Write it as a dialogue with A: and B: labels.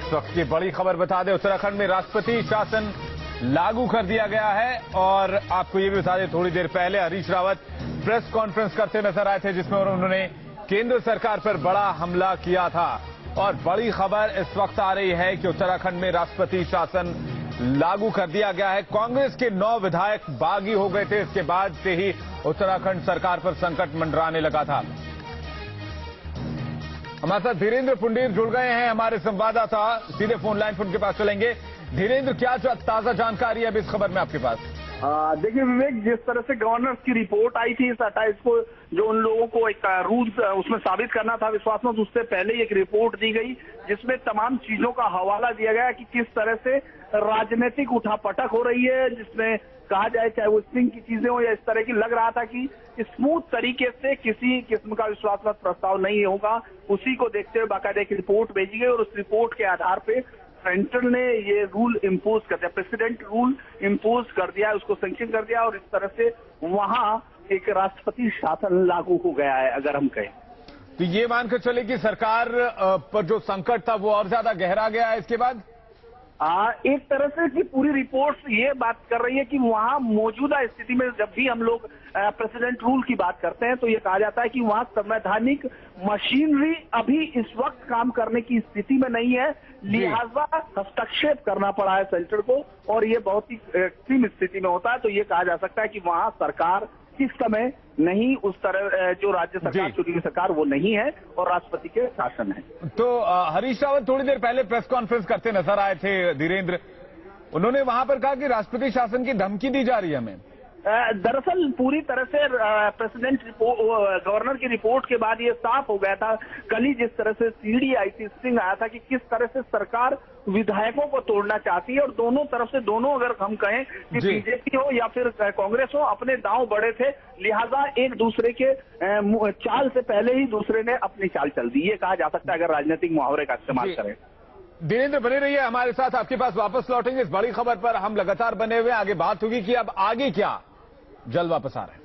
A: इस वक्त की बड़ी खबर बता दें, उत्तराखंड में राष्ट्रपति शासन लागू कर दिया गया है। और आपको ये भी बता दें, थोड़ी देर पहले हरीश रावत प्रेस कॉन्फ्रेंस करते नजर आए थे, जिसमें उन्होंने केंद्र सरकार पर बड़ा हमला किया था। और बड़ी खबर इस वक्त आ रही है कि उत्तराखंड में राष्ट्रपति शासन लागू कर दिया गया है। कांग्रेस के 9 विधायक बागी हो गए थे। इसके बाद से ही उत्तराखंड सरकार पर संकट मंडराने लगा था। हमारे साथ धीरेन्द्र पुंडीर जुड़ गए हैं, हमारे संवाददाता। सीधे फोन लाइन पर उनके पास चलेंगे। धीरेन्द्र, क्या ताजा जानकारी है अब इस खबर में आपके पास?
B: देखिए विवेक, जिस तरह से गवर्नर की रिपोर्ट आई थी इस 28 को, जो उन लोगों को एक रूल उसमें साबित करना था विश्वास मत, उससे पहले ही एक रिपोर्ट दी गई जिसमें तमाम चीजों का हवाला दिया गया कि किस तरह से राजनीतिक उठापटक हो रही है, जिसमें कहा जाए चाहे वो स्टिंग की चीजें हो या इस तरह की, लग रहा था कि स्मूथ तरीके से किसी किस्म का विश्वास मत प्रस्ताव नहीं होगा। उसी को देखते हुए बाकायदा एक रिपोर्ट भेजी गई और उस रिपोर्ट के आधार पे सेंटर ने ये रूल इम्पोज कर दिया, प्रेसिडेंट रूल इम्पोज कर दिया, उसको सैंक्शन कर दिया और इस तरह से वहां एक राष्ट्रपति शासन लागू हो गया है। अगर हम कहें
A: तो ये मानकर चले कि सरकार पर जो संकट था वो और ज्यादा गहरा गया है इसके बाद।
B: एक तरह से कि पूरी रिपोर्ट्स ये बात कर रही है कि वहां मौजूदा स्थिति में जब भी हम लोग प्रेसिडेंट रूल की बात करते हैं तो ये कहा जाता है कि वहां संवैधानिक मशीनरी अभी इस वक्त काम करने की स्थिति में नहीं है, लिहाजा हस्तक्षेप करना पड़ा है सेंटर को और ये बहुत ही एक्सट्रीम स्थिति में होता है। तो ये कहा जा सकता है कि वहां सरकार इस समय नहीं, उस तरह जो राज्य सरकार चुनी हुई सरकार वो नहीं है और राष्ट्रपति के शासन है।
A: तो हरीश रावत थोड़ी देर पहले प्रेस कॉन्फ्रेंस करते नजर आए थे धीरेन्द्र। उन्होंने वहां पर कहा कि राष्ट्रपति शासन की धमकी दी जा रही है हमें।
B: दरअसल पूरी तरह से प्रेसिडेंट गवर्नर की रिपोर्ट के बाद ये साफ हो गया था। कल ही जिस तरह से सीडी आई थी, स्टिंग आया था कि किस तरह से सरकार विधायकों को तोड़ना चाहती है और दोनों तरफ से, दोनों अगर हम कहें कि बीजेपी हो या फिर कांग्रेस हो, अपने दांव बड़े थे, लिहाजा एक दूसरे के चाल से पहले ही दूसरे ने अपनी चाल चल दी, ये कहा जा सकता है अगर राजनीतिक मुहावरे का इस्तेमाल करें।
A: धीरेन्द्र बने रहिए हमारे साथ, आपके पास वापस लौटेंगे। इस बड़ी खबर पर हम लगातार बने हुए, आगे बात होगी कि अब आगे क्या। जल्द वापस आ रहे हैं।